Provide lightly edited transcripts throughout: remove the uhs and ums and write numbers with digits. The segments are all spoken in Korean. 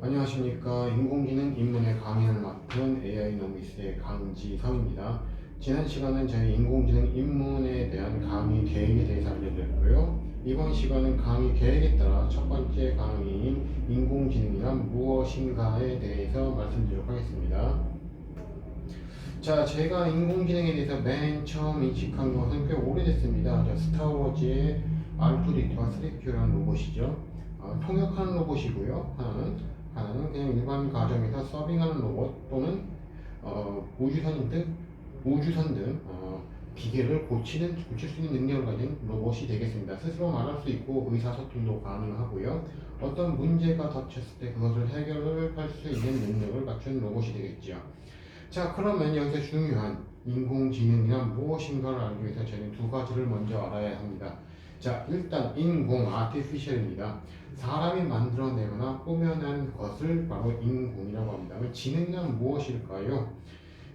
안녕하십니까. 인공지능 입문의 강의를 맡은 AI노미스의 강지성입니다. 지난 시간은 저희 인공지능 입문에 대한 강의 계획에 대해서 알려드렸고요. 이번 시간은 강의 계획에 따라 첫 번째 강의인 인공지능이란 무엇인가에 대해서 말씀드리도록 하겠습니다. 자, 제가 인공지능에 대해서 맨 처음 인식한 것은 꽤 오래됐습니다. 스타워즈의 R2D2와 3PO라는 로봇이죠. 통역하는 로봇이고요. 하나는 그냥 일반 가정에서 서빙하는 로봇 또는 우주선 등 기계를 고칠 수 있는 능력을 가진 로봇이 되겠습니다. 스스로 말할 수 있고 의사소통도 가능하고요. 어떤 문제가 닥쳤을 때 그것을 해결할 수 있는 능력을 갖춘 로봇이 되겠죠. 자, 그러면 여기서 중요한 인공지능이란 무엇인가를 알기 위해서 저는 두 가지를 먼저 알아야 합니다. 자, 일단 artificial입니다. 사람이 만들어내거나 꾸며낸 것을 바로 인공이라고 합니다. 지능은 무엇일까요?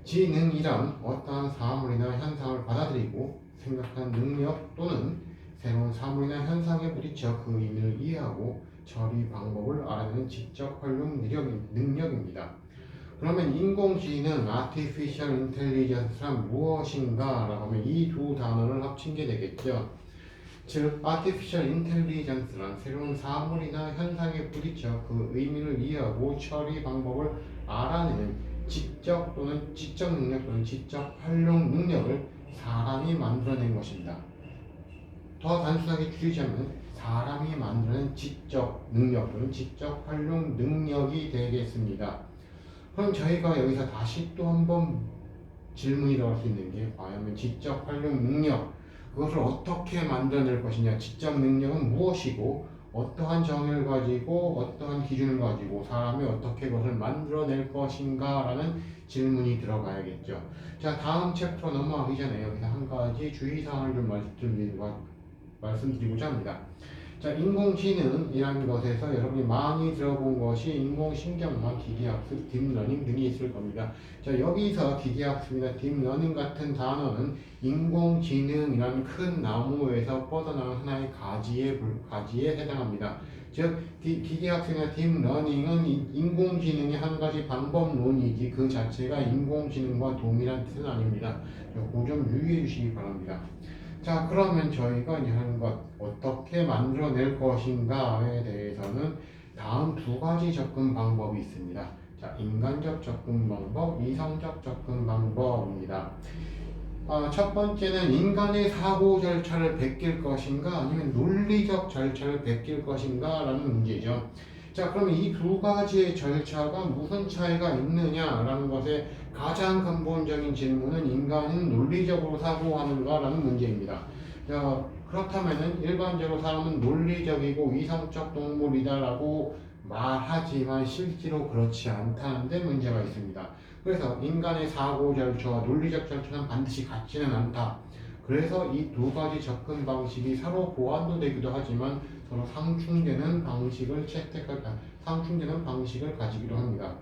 지능이란 어떠한 사물이나 현상을 받아들이고 생각하는 능력 또는 새로운 사물이나 현상에 부딪혀 그 의미를 이해하고 처리 방법을 알아내는 지적 활용 능력입니다. 그러면 인공지능, artificial intelligence란 무엇인가? 라고 하면 이 두 단어를 합친 게 되겠죠. 즉, artificial intelligence란 새로운 사물이나 현상에 부딪혀 그 의미를 이해하고 처리 방법을 알아내는 지적 또는 지적 능력 또는 지적 활용 능력을 사람이 만들어낸 것입니다. 더 단순하게 줄이자면 사람이 만드는 지적 능력 또는 지적 활용 능력이 되겠습니다. 그럼 저희가 여기서 다시 또 한번 질문이 나올 수 있는 게 과연 지적 활용 능력 그것을 어떻게 만들어낼 것이냐, 지적 능력은 무엇이고 어떠한 정의를 가지고 어떠한 기준을 가지고 사람이 어떻게 그것을 만들어낼 것인가 라는 질문이 들어가야겠죠. 자, 다음 챕터 넘어가기 전에 여기서 한 가지 주의사항을 좀 말씀드리고자 합니다. 자, 인공지능이라는 것에서 여러분이 많이 들어본 것이 인공신경망, 기계학습, 딥러닝 등이 있을 겁니다. 자, 여기서 기계학습이나 딥러닝 같은 단어는 인공지능이라는 큰 나무에서 뻗어나온 하나의 가지에 해당합니다. 즉, 기계학습이나 딥러닝은 인공지능의 한 가지 방법론이지 그 자체가 인공지능과 동일한 뜻은 아닙니다. 그 점 유의해 주시기 바랍니다. 자, 그러면 저희가 이제 하는 것 어떻게 만들어낼 것인가에 대해서는 다음 두 가지 접근 방법이 있습니다. 자, 인간적 접근 방법, 이성적 접근 방법입니다. 첫 번째는 인간의 사고 절차를 베낄 것인가 아니면 논리적 절차를 베낄 것인가 라는 문제죠. 자, 그러면 이 두 가지의 절차가 무슨 차이가 있느냐라는 것에 가장 근본적인 질문은 인간은 논리적으로 사고하는가 라는 문제입니다. 자, 그렇다면은 일반적으로 사람은 논리적이고 이성적 동물이다라고 말하지만 실제로 그렇지 않다는 데 문제가 있습니다. 그래서 인간의 사고 절차와 논리적 절차는 반드시 같지는 않다. 그래서 이 두 가지 접근 방식이 서로 보완도 되기도 하지만 서로 상충되는 방식을 가지기도 합니다.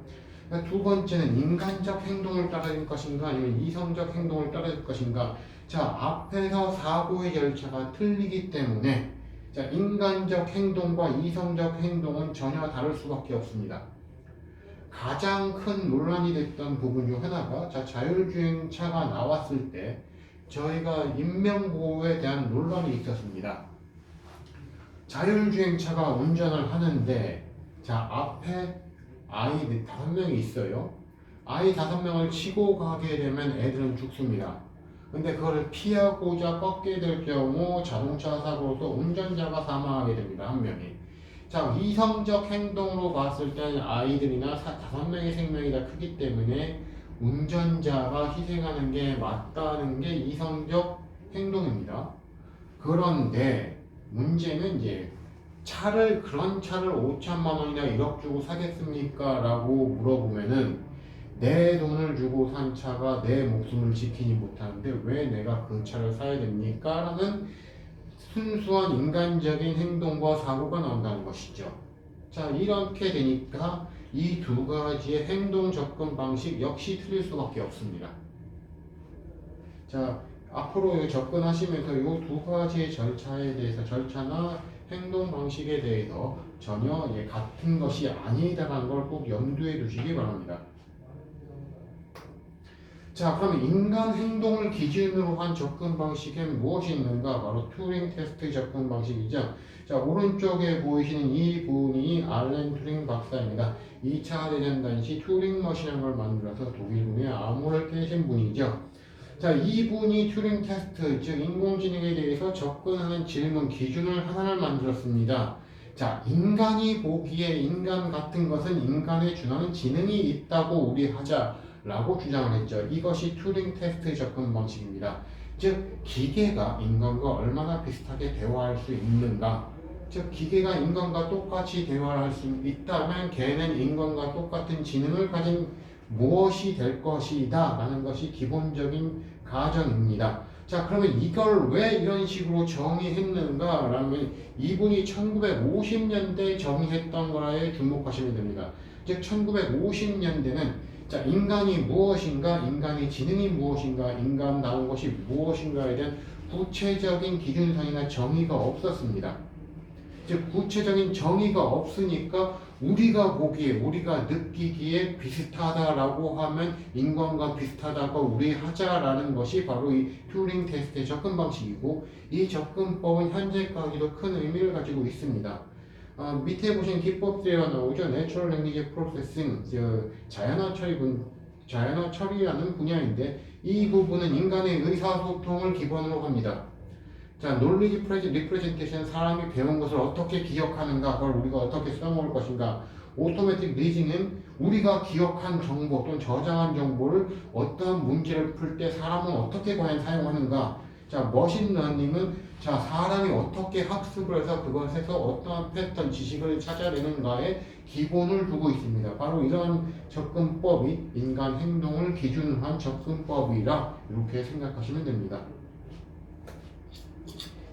두 번째는 인간적 행동을 따를 것인가 아니면 이성적 행동을 따를 것인가. 자, 앞에서 사고의 절차가 틀리기 때문에 자, 인간적 행동과 이성적 행동은 전혀 다를 수밖에 없습니다. 가장 큰 논란이 됐던 부분 중 하나가 자율주행차가 나왔을 때 저희가 인명보호에 대한 논란이 있었습니다. 자율주행차가 운전을 하는데 자, 앞에 아이들 5명이 있어요. 아이 5명을 치고 가게 되면 애들은 죽습니다. 근데 그거를 피하고자 꺾게 될 경우 자동차 사고로 운전자가 사망하게 됩니다. 한 명이. 자, 이성적 행동으로 봤을 때는 아이들이나 5명의 생명이 다 크기 때문에 운전자가 희생하는 게 맞다는 게 이성적 행동입니다. 그런데 문제는 이제 그런 차를 5천만 원이나 1억 주고 사겠습니까? 라고 물어보면은 내 돈을 주고 산 차가 내 목숨을 지키지 못하는데 왜 내가 그 차를 사야 됩니까? 라는 순수한 인간적인 행동과 사고가 나온다는 것이죠. 자, 이렇게 되니까 이 두 가지의 행동 접근 방식 역시 틀릴 수밖에 없습니다. 자, 앞으로 접근하시면서 이 두 가지의 절차에 대해서 절차나 행동 방식에 대해서 전혀 같은 것이 아니다라는 걸 꼭 염두에 두시기 바랍니다. 자, 그럼 인간 행동을 기준으로 한 접근 방식엔 무엇이 있는가? 바로 튜링 테스트 접근 방식이죠. 자, 오른쪽에 보이시는 이 분이 알렌 튜링 박사입니다. 2차 대전 당시 튜링 머신을 만들어서 독일군의 암호를 깨신 분이죠. 자, 이분이 튜링 테스트, 즉 인공지능에 대해서 접근하는 질문 기준을 하나를 만들었습니다. 자, 인간이 보기에 인간 같은 것은 인간에 준하는 지능이 있다고 우리 하자라고 주장을 했죠. 이것이 튜링 테스트 접근 방식입니다. 즉, 기계가 인간과 얼마나 비슷하게 대화할 수 있는가. 즉, 기계가 인간과 똑같이 대화를 할 수 있다면 걔는 인간과 똑같은 지능을 가진 무엇이 될 것이다 라는 것이 기본적인 가정입니다. 자, 그러면 이걸 왜 이런 식으로 정의했는가 라면 이분이 1950년대에 정의했던 거에 주목하시면 됩니다. 즉 1950년대는 자, 인간이 무엇인가, 인간의 지능이 무엇인가, 인간다운 것이 무엇인가에 대한 구체적인 기준상이나 정의가 없었습니다. 즉 구체적인 정의가 없으니까 우리가 보기에 우리가 느끼기에 비슷하다라고 하면 인간과 비슷하다고 우리 하자라는 것이 바로 이 튜링 테스트의 접근 방식이고 이 접근법은 현재까지도 큰 의미를 가지고 있습니다. 밑에 보시는 기법들이 나오죠. Natural Language Processing, 자연어 처리라는 분야인데 이 부분은 인간의 의사소통을 기본으로 합니다. 자, knowledge representation, 사람이 배운 것을 어떻게 기억하는가, 그걸 우리가 어떻게 써먹을 것인가. automatic reasoning은 우리가 기억한 정보 또는 저장한 정보를 어떠한 문제를 풀 때 사람은 어떻게 과연 사용하는가. 자, 머신 러닝은 자, 사람이 어떻게 학습을 해서 그것에서 어떠한 패턴, 지식을 찾아내는가에 기본을 두고 있습니다. 바로 이러한 접근법이 인간 행동을 기준으로 한 접근법이라 이렇게 생각하시면 됩니다.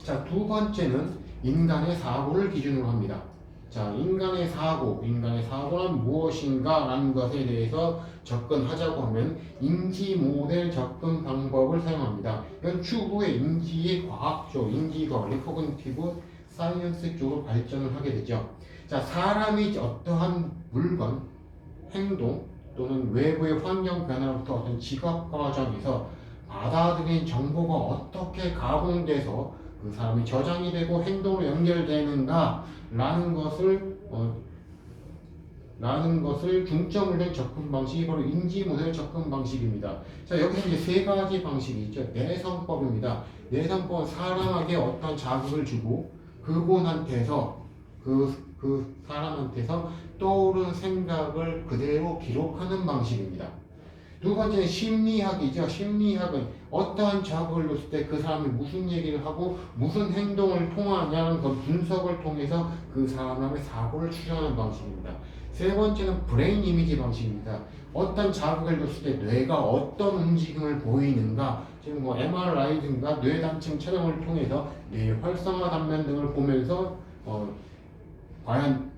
자, 두 번째는 인간의 사고를 기준으로 합니다. 자, 인간의 사고는 무엇인가 라는 것에 대해서 접근하자고 하면 인지 모델 접근 방법을 사용합니다. 이건 추후에 인지의 과학 쪽, 인지과학, 리코그니티브 사이언스 쪽으로 발전을 하게 되죠. 자, 사람이 어떠한 물건, 행동 또는 외부의 환경 변화로부터 어떤 지각 과정에서 받아들인 정보가 어떻게 가공돼서 그 사람이 저장이 되고 행동으로 연결되는가 라는 것을 중점을 둔 접근 방식이 바로 인지 모델 접근 방식입니다. 자, 여기서 이제 세 가지 방식이 있죠. 내성법입니다. 내성법은 사람에게 어떤 자극을 주고 그분한테서 그 사람한테서 떠오른 생각을 그대로 기록하는 방식입니다. 두 번째는 심리학이죠. 심리학은 어떠한 자극을 줬을 때 그 사람이 무슨 얘기를 하고 무슨 행동을 통하냐는 그 분석을 통해서 그 사람의 사고를 추정하는 방식입니다. 세 번째는 브레인 이미지 방식입니다. 어떤 자극을 줬을 때 뇌가 어떤 움직임을 보이는가, 지금 뭐 MRI든가 뇌단층 촬영을 통해서 뇌 활성화 단면 등을 보면서 과연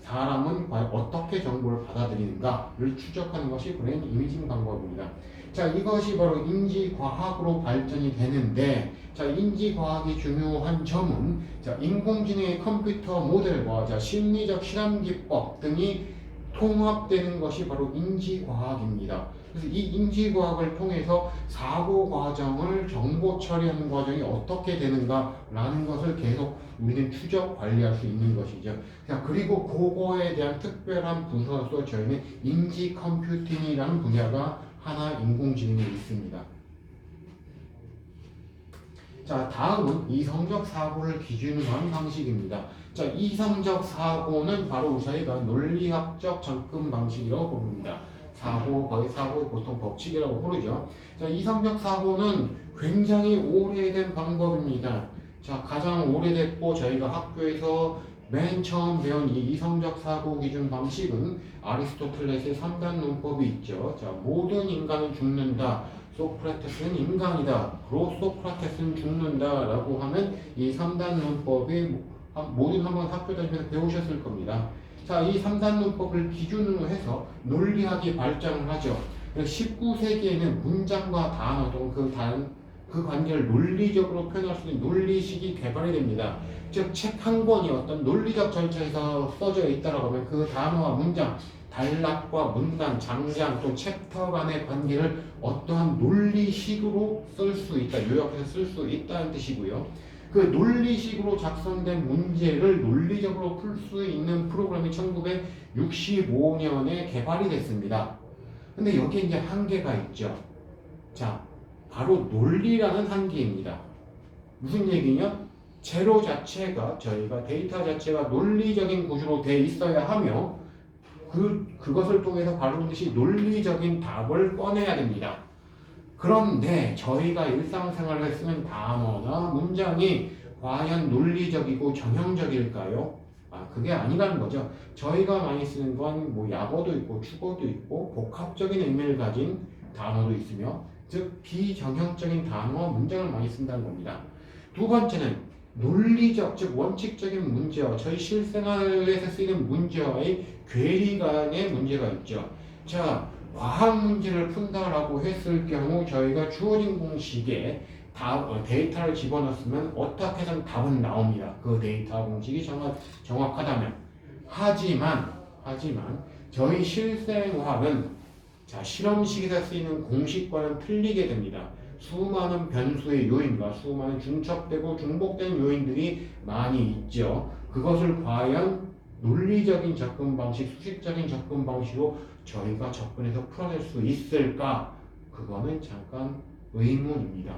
사람은 과연 어떻게 정보를 받아들이는가를 추적하는 것이 브레인 이미징 방법입니다. 자, 이것이 바로 인지과학으로 발전이 되는데, 자, 인지과학이 중요한 점은 자, 인공지능의 컴퓨터 모델과 자, 심리적 실험기법 등이 통합되는 것이 바로 인지과학입니다. 그래서 이 인지과학을 통해서 사고 과정을 정보 처리하는 과정이 어떻게 되는가라는 것을 계속 우리는 추적 관리할 수 있는 것이죠. 자, 그리고 그거에 대한 특별한 분야로서 저희는 인지 컴퓨팅이라는 분야가 하나 인공지능에 있습니다. 자, 다음은 이성적 사고를 기준으로 한 방식입니다. 자, 이성적 사고는 바로 저희가 논리학적 접근 방식이라고 부릅니다. 거의 사고의 보통 법칙이라고 부르죠. 자, 이성적 사고는 굉장히 오래된 방법입니다. 자, 가장 오래됐고 저희가 학교에서 맨 처음 배운 이 이성적 사고 기준 방식은 아리스토텔레스의 3단 논법이 있죠. 자, 모든 인간은 죽는다. 소크라테스는 인간이다. 소크라테스는 죽는다. 라고 하는 이 3단 논법이 모든 한번 학교 다니면서 배우셨을 겁니다. 자, 이 3단 논법을 기준으로 해서 논리학이 발전을 하죠. 19세기에는 문장과 단어 또는 그 관계를 논리적으로 표현할 수 있는 논리식이 개발이 됩니다. 즉 책 한 권이 어떤 논리적 절차에서 써져 있다라고 하면 그 단어와 문장, 단락과 문단, 장장 또 챕터 간의 관계를 어떠한 논리식으로 쓸 수 있다, 요약해서 쓸 수 있다는 뜻이고요. 그 논리식으로 작성된 문제를 논리적으로 풀 수 있는 프로그램이 1965년에 개발이 됐습니다. 근데 여기에 이제 한계가 있죠. 자, 바로 논리라는 한계입니다. 무슨 얘기냐? 재료 자체가 저희가 데이터 자체가 논리적인 구조로 돼 있어야 하며 그것을 통해서 반드시 논리적인 답을 꺼내야 됩니다. 그런데 저희가 일상생활에 쓰는 단어나 문장이 과연 논리적이고 정형적일까요? 그게 아니라는 거죠. 저희가 많이 쓰는 건 뭐 약어도 있고 축어도 있고 복합적인 의미를 가진 단어도 있으며 즉 비정형적인 단어와 문장을 많이 쓴다는 겁니다. 두 번째는 논리적, 즉 원칙적인 문제와 저희 실생활에서 쓰이는 문제와의 괴리 간의 문제가 있죠. 자, 과학 문제를 푼다라고 했을 경우 저희가 주어진 공식에 데이터를 집어넣으면 어떻게 해서 답은 나옵니다. 그 데이터 공식이 정확하다면. 하지만 저희 실생활은 자, 실험식에서 쓰이는 공식과는 틀리게 됩니다. 수많은 변수의 요인과 수많은 중첩되고 중복된 요인들이 많이 있죠. 그것을 과연 논리적인 접근 방식, 수식적인 접근 방식으로 저희가 접근해서 풀어낼 수 있을까? 그거는 잠깐 의문입니다.